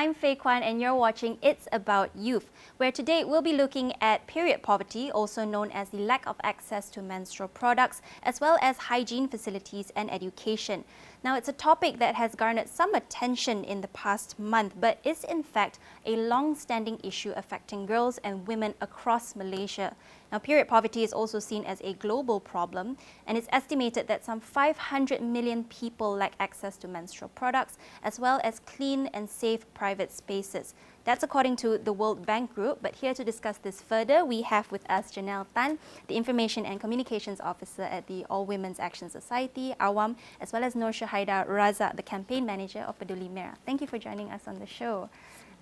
I'm Fei Kwan and you're watching It's About Youth, where today we'll be looking at period poverty, also known as the lack of access to menstrual products, as well as hygiene facilities and education. Now, it's a topic that has garnered some attention in the past month, but is in fact a long-standing issue affecting girls and women across Malaysia. Now, period poverty is also seen as a global problem, and it's estimated that some 500 million people lack access to menstrual products, as well as clean and safe private spaces. That's according to the World Bank Group. But here to discuss this further, we have with us Jernell Tan, the Information and Communications Officer at the All Women's Action Society, AWAM, as well as Nursyuhaidah Razak, the Campaign Manager of Peduli Merah. Thank you for joining us on the show.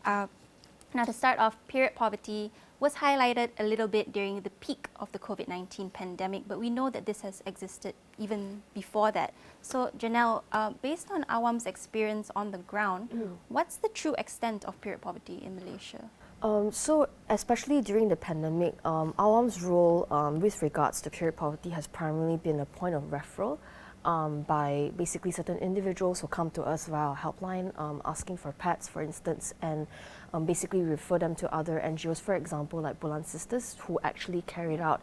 Now, to start off, period poverty was highlighted a little bit during the peak of the COVID-19 pandemic, but we know that this has existed even before that. So, Jernell, based on AWAM's experience on the ground, what's the true extent of period poverty in Malaysia? So, especially during the pandemic, AWAM's role with regards to period poverty has primarily been a point of referral by basically certain individuals who come to us via our helpline asking for pads, for instance, and basically refer them to other NGOs, for example, like Bulan Sisters, who actually carried out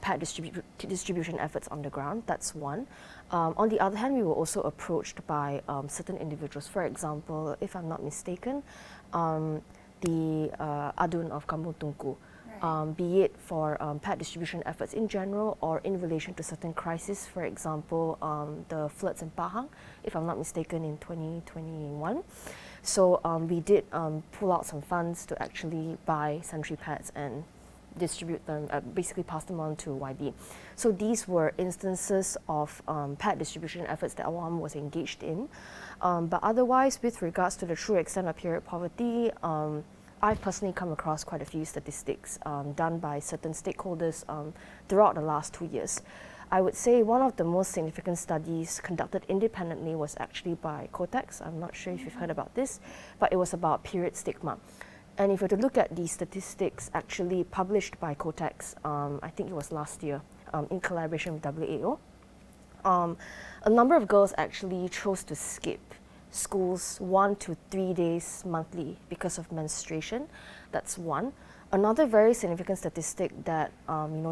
pad distribution efforts on the ground. That's one. On the other hand, we were also approached by certain individuals. For example, if I'm not mistaken, the Adun of Kampung Tungku, be it for pad distribution efforts in general or in relation to certain crises, for example, the floods in Pahang, if I'm not mistaken, in 2021. So we did pull out some funds to actually buy sanitary pads and distribute them, basically pass them on to YB. So these were instances of pad distribution efforts that AWAM was engaged in. But otherwise, with regards to the true extent of period poverty, I've personally come across quite a few statistics done by certain stakeholders throughout the last 2 years. I would say one of the most significant studies conducted independently was actually by Kotex. I'm not sure if you've heard about this, but it was about period stigma. And if you were to look at the statistics actually published by Kotex, I think it was last year, in collaboration with WAO, a number of girls actually chose to skip schools 1 to 3 days monthly because of menstruation. That's one. Another very significant statistic that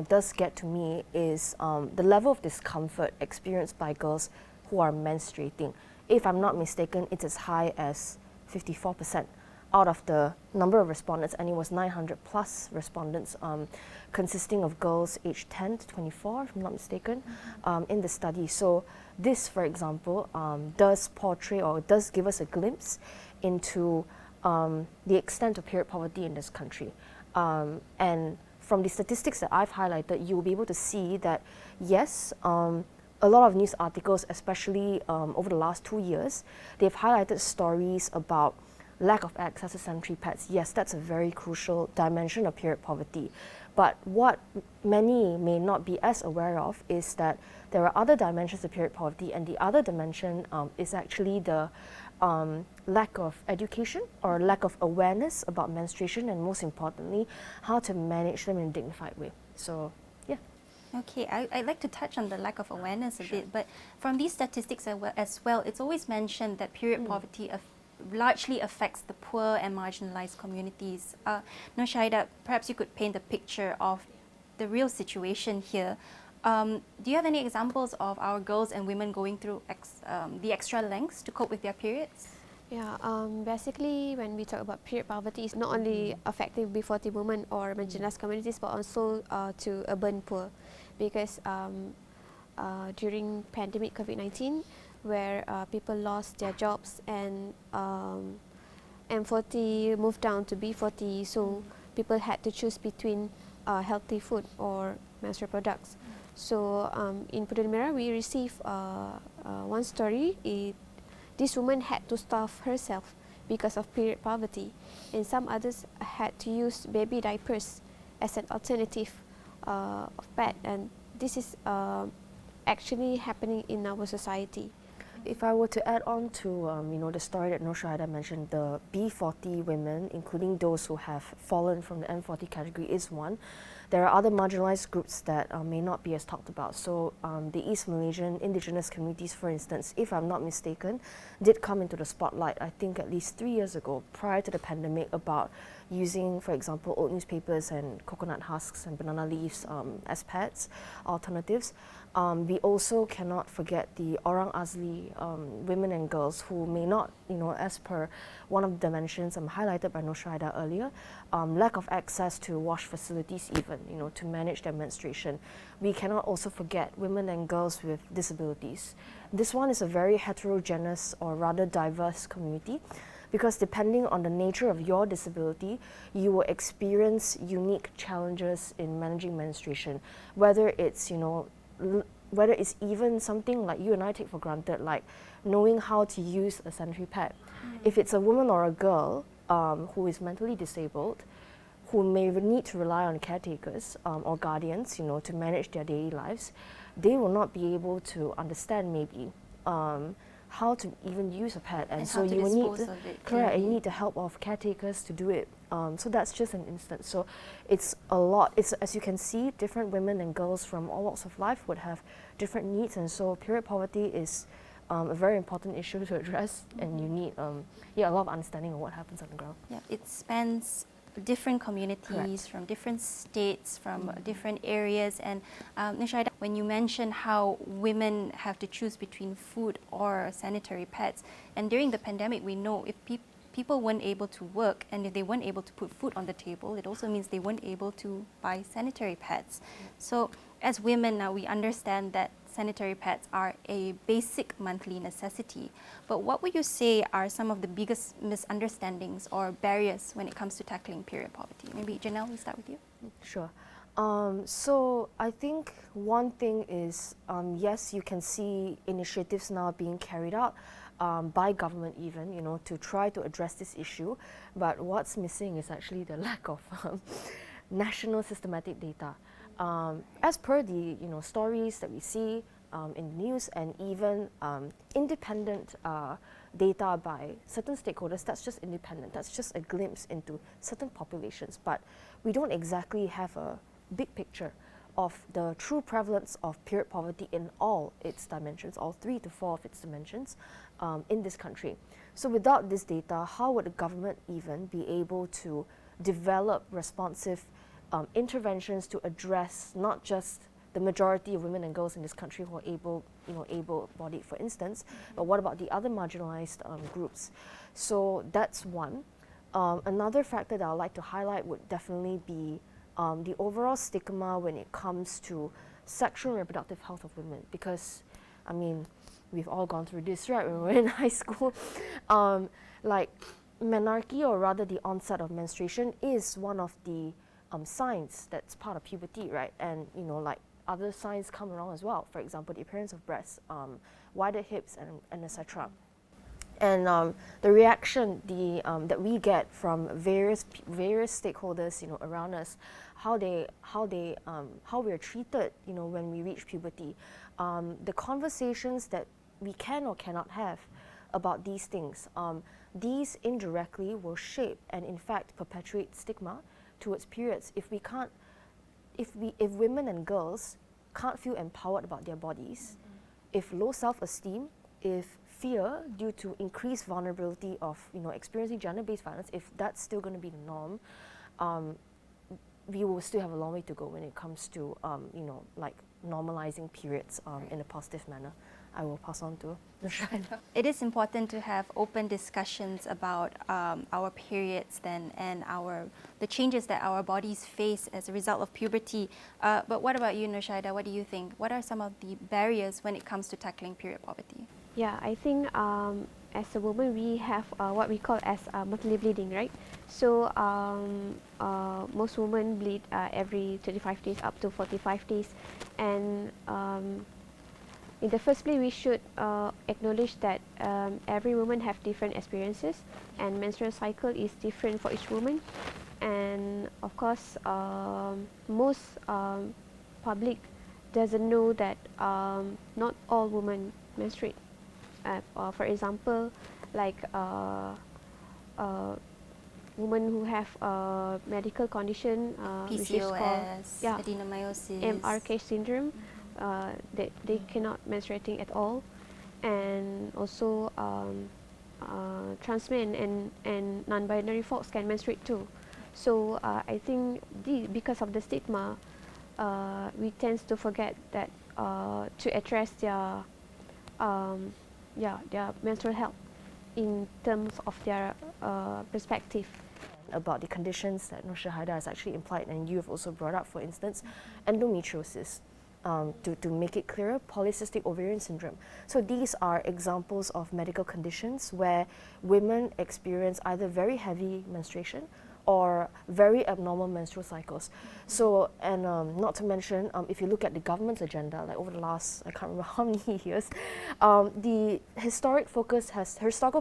does get to me is the level of discomfort experienced by girls who are menstruating. If I'm not mistaken, it's as high as 54% out of the number of respondents, and it was 900 plus respondents consisting of girls aged 10 to 24, if I'm not mistaken, in the study. So this, for example, does portray or does give us a glimpse into the extent of period poverty in this country. And from the statistics that I've highlighted, you'll be able to see that, yes, a lot of news articles, especially over the last 2 years, they've highlighted stories about lack of access to sanitary pads. Yes, that's a very crucial dimension of period poverty. But what many may not be as aware of is that there are other dimensions of period poverty, and the other dimension is actually the lack of education or lack of awareness about menstruation, and most importantly, how to manage them in a dignified way. So, yeah. Okay, I'd like to touch on the lack of awareness a bit, but from these statistics as well, it's always mentioned that period poverty largely affects the poor and marginalized communities. Nursyuhaidah, perhaps you could paint a picture of the real situation here. Do you have any examples of our girls and women going through the extra lengths to cope with their periods? Yeah, basically when we talk about period poverty, it's not only affecting B40 women or marginalized communities, but also to urban poor, because during pandemic COVID-19, where people lost their jobs and M40 moved down to B40, so people had to choose between healthy food or menstrual products. So in Peduli Merah, we received one story. This woman had to starve herself because of period poverty, and some others had to use baby diapers as an alternative of pad, and this is actually happening in our society. If I were to add on to the story that Nursyuhaidah mentioned, the B40 women, including those who have fallen from the M40 category, is one. There are other marginalized groups that may not be as talked about. So the East Malaysian indigenous communities, for instance, if I'm not mistaken, did come into the spotlight, I think at least 3 years ago, prior to the pandemic, about using, for example, old newspapers and coconut husks and banana leaves as pads, alternatives. We also cannot forget the Orang Asli women and girls who may not, as per one of the dimensions highlighted by Nursyuhaidah earlier, lack of access to wash facilities even, to manage their menstruation. We cannot also forget women and girls with disabilities. This one is a very heterogeneous or rather diverse community, because depending on the nature of your disability, you will experience unique challenges in managing menstruation, whether it's, whether it's even something like you and I take for granted, like knowing how to use a sanitary pad. If it's a woman or a girl who is mentally disabled, who may need to rely on caretakers or guardians, to manage their daily lives, they will not be able to understand maybe how to even use a pad, and so you will need and you need the help of caretakers to do it. So that's just an instance. So it's a lot. It's, as you can see, different women and girls from all walks of life would have different needs, and so period poverty is a very important issue to address, and you need a lot of understanding of what happens on the ground. Yeah, it spans different communities from different states, from different areas. And Nursyuhaidah, when you mention how women have to choose between food or sanitary pads, and during the pandemic, we know if people weren't able to work, and if they weren't able to put food on the table, it also means they weren't able to buy sanitary pads. So as women now, we understand that sanitary pads are a basic monthly necessity. But what would you say are some of the biggest misunderstandings or barriers when it comes to tackling period poverty? Maybe Jernell, we start with you. Sure. So I think one thing is, yes, you can see initiatives now being carried out by government even, to try to address this issue. But what's missing is actually the lack of national systematic data. As per the stories that we see in the news, and even independent data by certain stakeholders, that's just independent. That's just a glimpse into certain populations. But we don't exactly have a big picture of the true prevalence of period poverty in all its dimensions, all 3 to 4 of its dimensions in this country. So without this data, how would the government even be able to develop responsive interventions to address not just the majority of women and girls in this country who are able-bodied, for instance, but what about the other marginalized groups? So that's one. Another factor that I'd like to highlight would definitely be the overall stigma when it comes to sexual and reproductive health of women, because, I mean, we've all gone through this, right, when we were in high school. Like, menarche, or rather the onset of menstruation, is one of the signs that's part of puberty, right? And, like, other signs come along as well. For example, the appearance of breasts, wider hips, and etc. And the reaction that we get from various stakeholders, around us, how we are treated, when we reach puberty, the conversations that we can or cannot have about these things, these indirectly will shape and in fact perpetuate stigma towards periods. If women and girls can't feel empowered about their bodies, if low self-esteem, if fear due to increased vulnerability of experiencing gender-based violence, if that's still going to be the norm, we will still have a long way to go when it comes to like normalizing periods in a positive manner. I will pass on to Nursyuhaidah. It is important to have open discussions about our periods then, and the changes that our bodies face as a result of puberty. But what about you, Nursyuhaidah? What do you think? What are some of the barriers when it comes to tackling period poverty? Yeah, I think as a woman we have what we call as monthly bleeding, right? So most women bleed every 25 days up to 45 days, and in the first place, we should acknowledge that every woman have different experiences, and menstrual cycle is different for each woman. And of course, most public doesn't know that not all women menstruate. For example, like women who have a medical condition, which is called PCOS, adenomyosis, MRK syndrome, they cannot menstruating at all, and also trans men and non-binary folks can menstruate too. So I think because of the stigma, we tend to forget that to address their their menstrual health in terms of their perspective. About the conditions that Nursyuhaidah has actually implied and you have also brought up, for instance, endometriosis. To make it clearer, polycystic ovarian syndrome. So these are examples of medical conditions where women experience either very heavy menstruation or very abnormal menstrual cycles. So, and not to mention, if you look at the government's agenda, like over the last, I can't remember how many years, the historical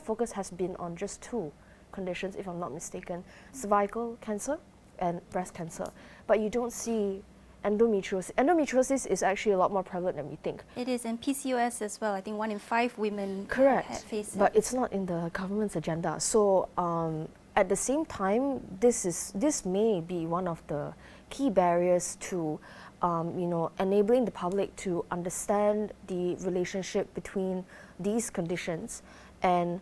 focus has been on just two conditions, if I'm not mistaken, cervical cancer and breast cancer. But you don't see endometriosis. Endometriosis is actually a lot more prevalent than we think. It is, and PCOS as well. I think 1 in 5 women face it. But it's not in the government's agenda. So at the same time, this may be one of the key barriers to enabling the public to understand the relationship between these conditions and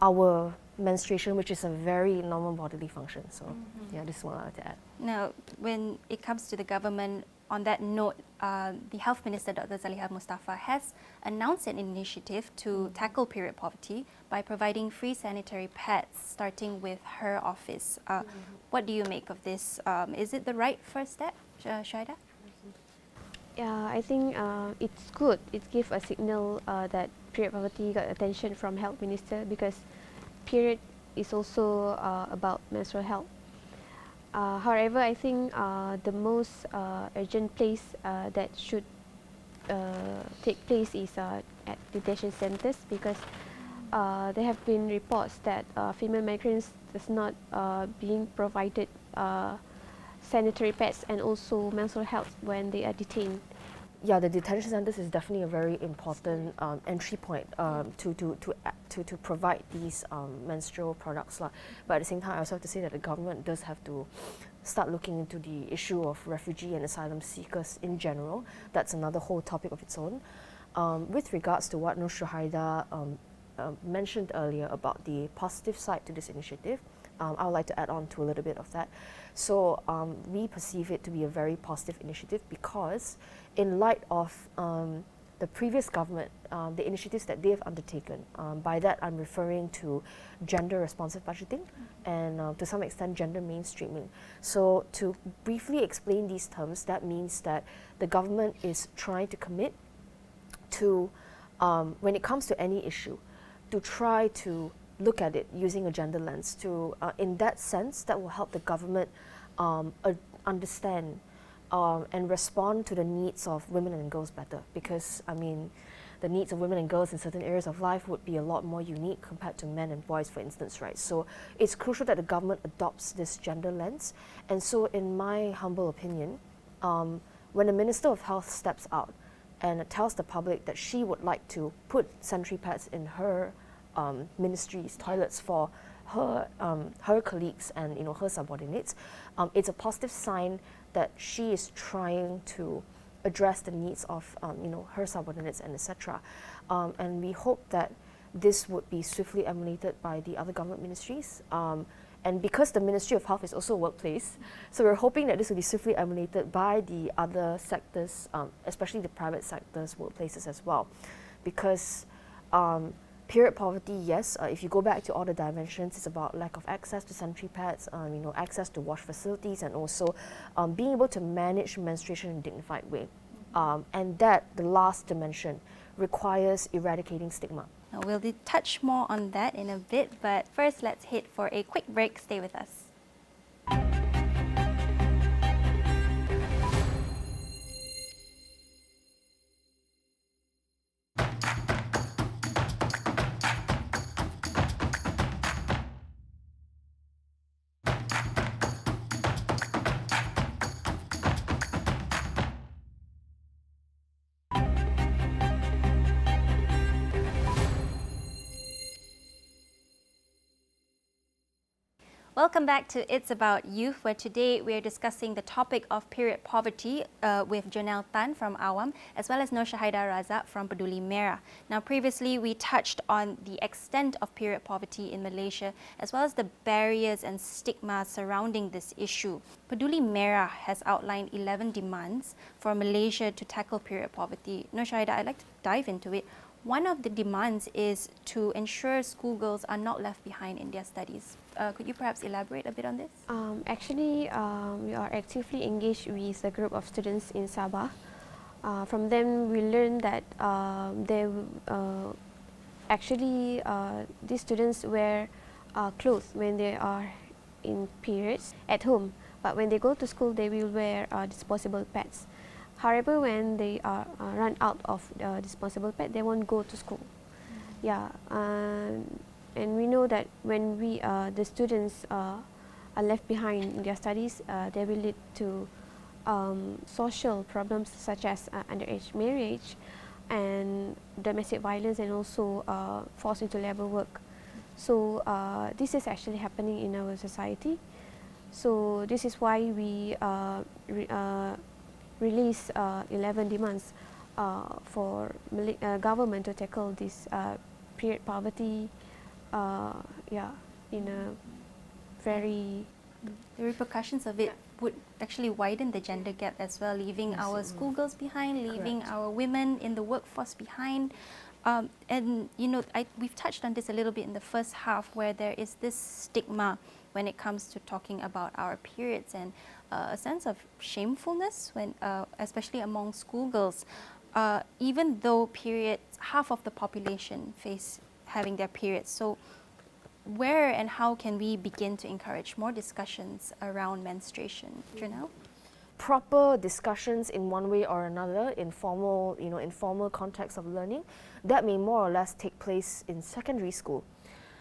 our menstruation, which is a very normal bodily function. So yeah, this is what I wanted to add. Now, when it comes to the government, on that note, the Health Minister, Dr. Zaliha Mustafa, has announced an initiative to tackle period poverty by providing free sanitary pads, starting with her office. What do you make of this? Is it the right first step, Shaida? Yeah, I think it's good. It gives a signal that period poverty got attention from Health Minister, because period is also about menstrual health. However, I think the most urgent place that should take place is at detention centres, because there have been reports that female migrants is not being provided sanitary pads and also menstrual health when they are detained. Yeah, the detention centres is definitely a very important entry point to provide these menstrual products. But at the same time, I also have to say that the government does have to start looking into the issue of refugee and asylum seekers in general. That's another whole topic of its own. With regards to what Nursyuhaidah mentioned earlier about the positive side to this initiative, I would like to add on to a little bit of that. So we perceive it to be a very positive initiative because in light of the previous government, the initiatives that they have undertaken, by that I'm referring to gender responsive budgeting and to some extent gender mainstreaming. So to briefly explain these terms, that means that the government is trying to commit to, when it comes to any issue, to try to look at it using a gender lens. To, in that sense, that will help the government understand and respond to the needs of women and girls better. Because, I mean, the needs of women and girls in certain areas of life would be a lot more unique compared to men and boys, for instance, right? So it's crucial that the government adopts this gender lens. And so in my humble opinion, when the Minister of Health steps out and tells the public that she would like to put sanitary pads in her ministry's toilets for her colleagues and her subordinates, it's a positive sign that she is trying to address the needs of her subordinates and etc. And we hope that this would be swiftly emulated by the other government ministries. And because the Ministry of Health is also a workplace, so we're hoping that this will be swiftly emulated by the other sectors, especially the private sectors, workplaces as well. Because period poverty, yes, if you go back to all the dimensions, it's about lack of access to sanitary pads, access to wash facilities, and also being able to manage menstruation in a dignified way. And that, the last dimension, requires eradicating stigma. Now, we'll touch more on that in a bit, but first let's head for a quick break. Stay with us. Welcome back to It's About Youth, where today we are discussing the topic of period poverty with Jernell Tan from AWAM, as well as Nursyuhaidah Razak from Peduli Merah. Now, previously we touched on the extent of period poverty in Malaysia, as well as the barriers and stigma surrounding this issue. Peduli Merah has outlined 11 demands for Malaysia to tackle period poverty. Nursyuhaidah, I'd like to dive into it. One of the demands is to ensure schoolgirls are not left behind in their studies. Could you perhaps elaborate a bit on this? Actually, we are actively engaged with a group of students in Sabah. From them, we learned that these students wear clothes when they are in periods at home, but when they go to school, they will wear disposable pads. However, when they run out of disposable pad, they won't go to school. Yeah, and we know that when the students are left behind in their studies, they will lead to social problems such as underage marriage and domestic violence, and also forced into labor work. So this is actually happening in our society. So this is why we release 11 demands for government to tackle this period poverty. In a very the repercussions of it would actually widen the gender gap as well, leaving our schoolgirls behind, leaving our women in the workforce behind. And you know, we've touched on this a little bit in the first half, where there is this stigma when it comes to talking about our periods, and a sense of shamefulness when, especially among schoolgirls, even though half of the population face having their periods. So where and how can we begin to encourage more discussions around menstruation? Jernell? Proper discussions in one way or another, informal context of learning, that may more or less take place in secondary school.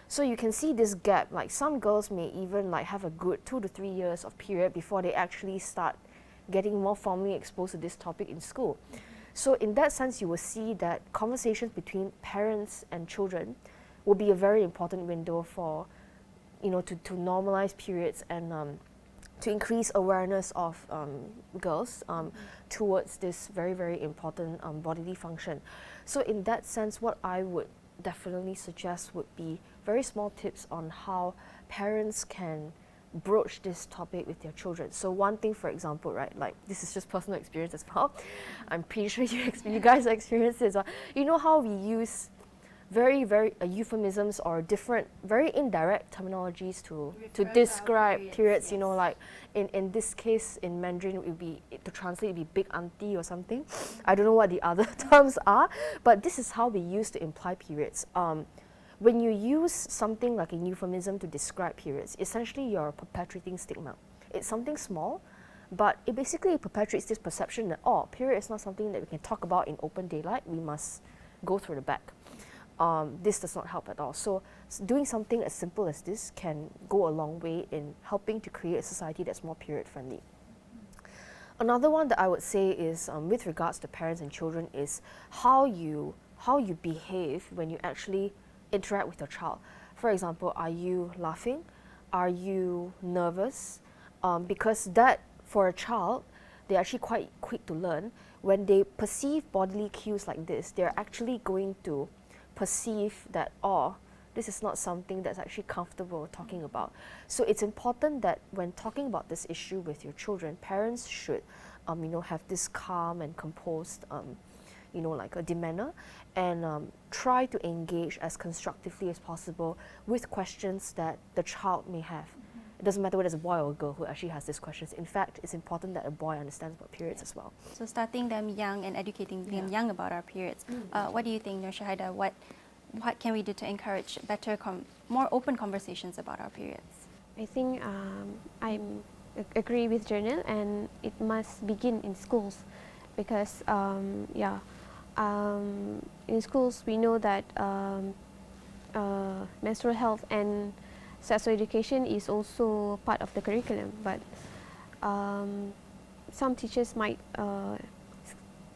So you can see this gap, like some girls may even have a good 2 to 3 years of period before they actually start getting more formally exposed to this topic in school. So in that sense, you will see that conversations between parents and children will be a very important window for, to normalize periods and to increase awareness of girls towards this very, very important bodily function. So in that sense, what I would definitely suggest would be very small tips on how parents can broach this topic with their children. So one thing, for example, right, like this is just personal experience as well. I'm pretty sure you guys experience this. You know how we use very, very euphemisms or different, very indirect terminologies to describe periods. Yes. Like in this case in Mandarin, it would be, to translate, it would be big auntie or something. I don't know what the other terms are, but this is how we use to imply periods. When you use something like a euphemism to describe periods, essentially you're perpetuating stigma. It's something small, but it basically perpetuates this perception that, period is not something that we can talk about in open daylight, we must go through the back. This does not help at all. So doing something as simple as this can go a long way in helping to create a society that's more period friendly. Another one that I would say is, with regards to parents and children, is how you behave when you actually interact with your child. For example, are you laughing? Are you nervous? Because that, for a child, they're actually quite quick to learn. When they perceive bodily cues like this, they're actually going to perceive that, this is not something that's actually comfortable talking about. So it's important that when talking about this issue with your children, parents should, have this calm and composed, like a demeanor, and try to engage as constructively as possible with questions that the child may have. It doesn't matter whether it's a boy or a girl who actually has these questions. In fact, it's important that a boy understands about periods as well. So starting them young and educating them young about our periods. What do you think, Nursyuhaidah? What can we do to encourage better, more open conversations about our periods? I think I agree with Jernell, and it must begin in schools, because in schools we know that menstrual health and sexual education is also part of the curriculum, but some teachers might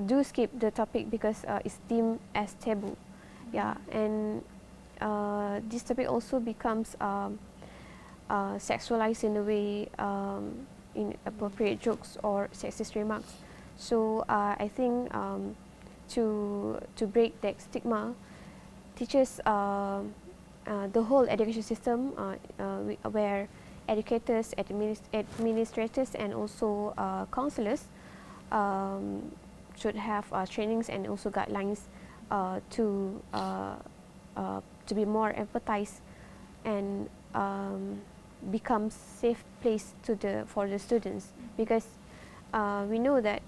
do skip the topic because it's deemed as taboo. Yeah, and this topic also becomes sexualized in a way, inappropriate jokes or sexist remarks. So I think to break that stigma, teachers, the whole education system, where educators, administrators, and also counselors should have trainings and also guidelines to be more empathized and become safe place for the students, because we know that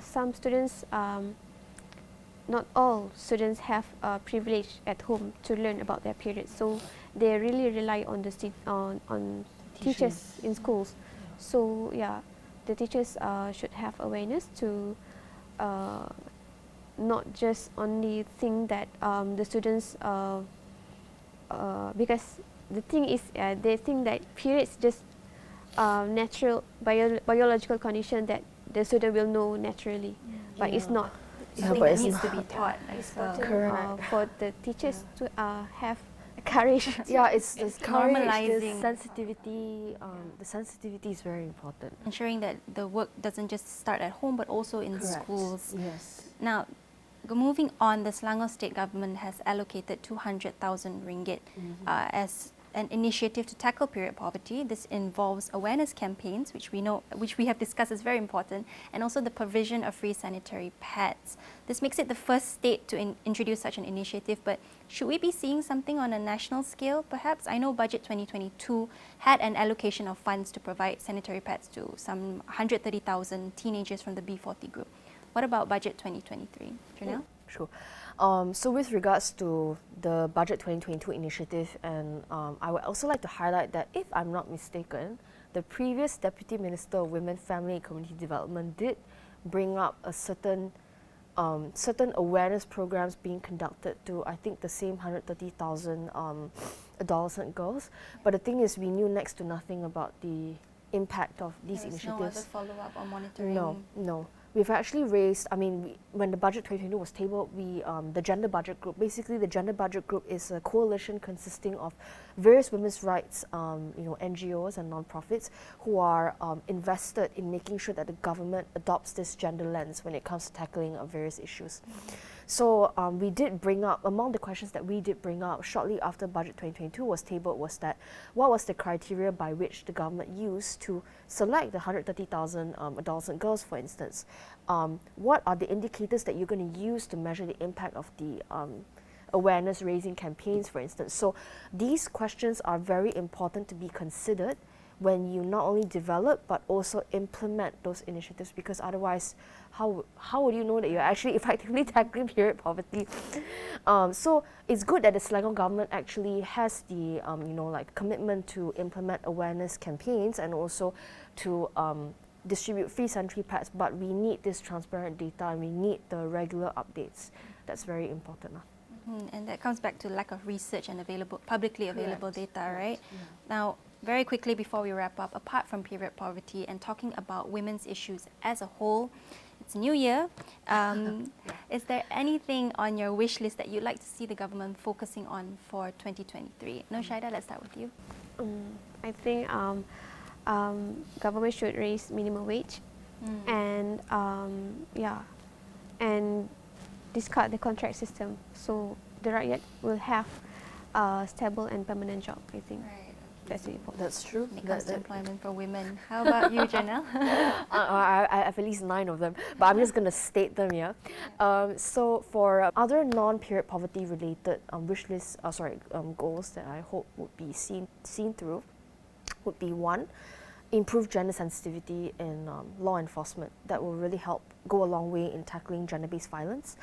some students, not all students have privilege at home to learn about their periods, so they really rely on the on teachers in schools. So yeah, the teachers should have awareness to not just only think that the students, because the thing is they think that periods just natural biological condition that the student will know naturally, but it's not. Something that needs to be taught as well. Correct. For the teachers to have courage. Yeah, it's courage, normalizing. this sensitivity. The sensitivity is very important. Ensuring that the work doesn't just start at home but also in Correct. schools. Yes. Now, moving on, the Selangor state government has allocated 200,000 ringgit as an initiative to tackle period poverty. This involves awareness campaigns, which we have discussed is very important, and also the provision of free sanitary pads. This makes it the first state to introduce such an initiative, but should we be seeing something on a national scale perhaps? I know Budget 2022 had an allocation of funds to provide sanitary pads to some 130,000 teenagers from the B40 group. What about Budget 2023? Jernell? Sure. So with regards to the Budget 2022 initiative, and I would also like to highlight that, if I'm not mistaken, the previous Deputy Minister of Women, Family and Community Development did bring up a certain awareness programs being conducted to, I think, the same 130,000 adolescent girls. But the thing is, we knew next to nothing about the impact of these initiatives. No other follow-up or monitoring? No. We've actually raised, when the Budget 2022 was tabled, the Gender Budget Group, basically the Gender Budget Group is a coalition consisting of various women's rights, NGOs and non-profits who are invested in making sure that the government adopts this gender lens when it comes to tackling various issues. So we did bring up, among the questions that we did bring up shortly after Budget 2022 was tabled, was that what was the criteria by which the government used to select the 130,000 adolescent girls, for instance? What are the indicators that you're going to use to measure the impact of the awareness raising campaigns, for instance? So these questions are very important to be considered when you not only develop but also implement those initiatives, because otherwise how would you know that you're actually effectively tackling period poverty? So it's good that the Selangor government actually has the commitment to implement awareness campaigns and also to distribute free sanitary pads, but we need this transparent data and we need the regular updates. That's very important. And that comes back to lack of research and publicly available data, right? Yeah. Now, very quickly before we wrap up, apart from period poverty and talking about women's issues as a whole, it's a new year. Is there anything on your wish list that you'd like to see the government focusing on for 2023? Nursyuhaidah, let's start with you. I think government should raise minimum wage and and discard the contract system, so the rakyat will have a stable and permanent job. I think. Right. That's important. That's true. When it comes to employment for women. How about you, Jernell? I have at least 9 of them, but I'm just going to state them here. So for other non-period poverty related wish list, goals that I hope would be seen through would be 1, improve gender sensitivity in law enforcement. That will really go a long way in tackling gender-based violence.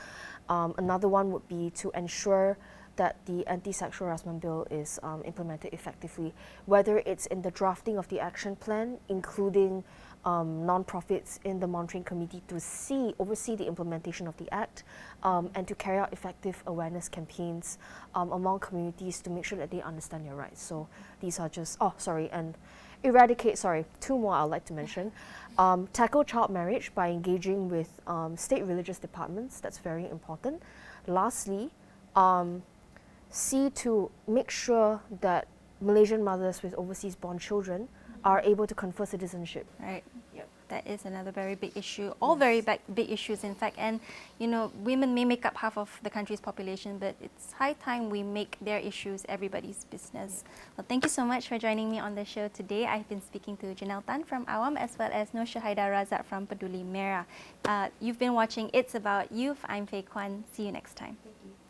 Another one would be to ensure that the anti-sexual harassment bill is implemented effectively, whether it's in the drafting of the action plan, including non-profits in the monitoring committee to oversee the implementation of the act, and to carry out effective awareness campaigns among communities to make sure that they understand your rights. So these are just, and eradicate, 2 more I'd like to mention. Tackle child marriage by engaging with state religious departments. That's very important. Lastly, see to make sure that Malaysian mothers with overseas-born children are able to confer citizenship. Right. That is another very big issue. All very big issues, in fact. And you know, women may make up half of the country's population, but it's high time we make their issues everybody's business. Well, thank you so much for joining me on the show today. I've been speaking to Jernell Tan from AWAM as well as Nursyuhaidah Razak from Peduli Merah. You've been watching It's About Youth. I'm Fei Kwan. See you next time. Thank you.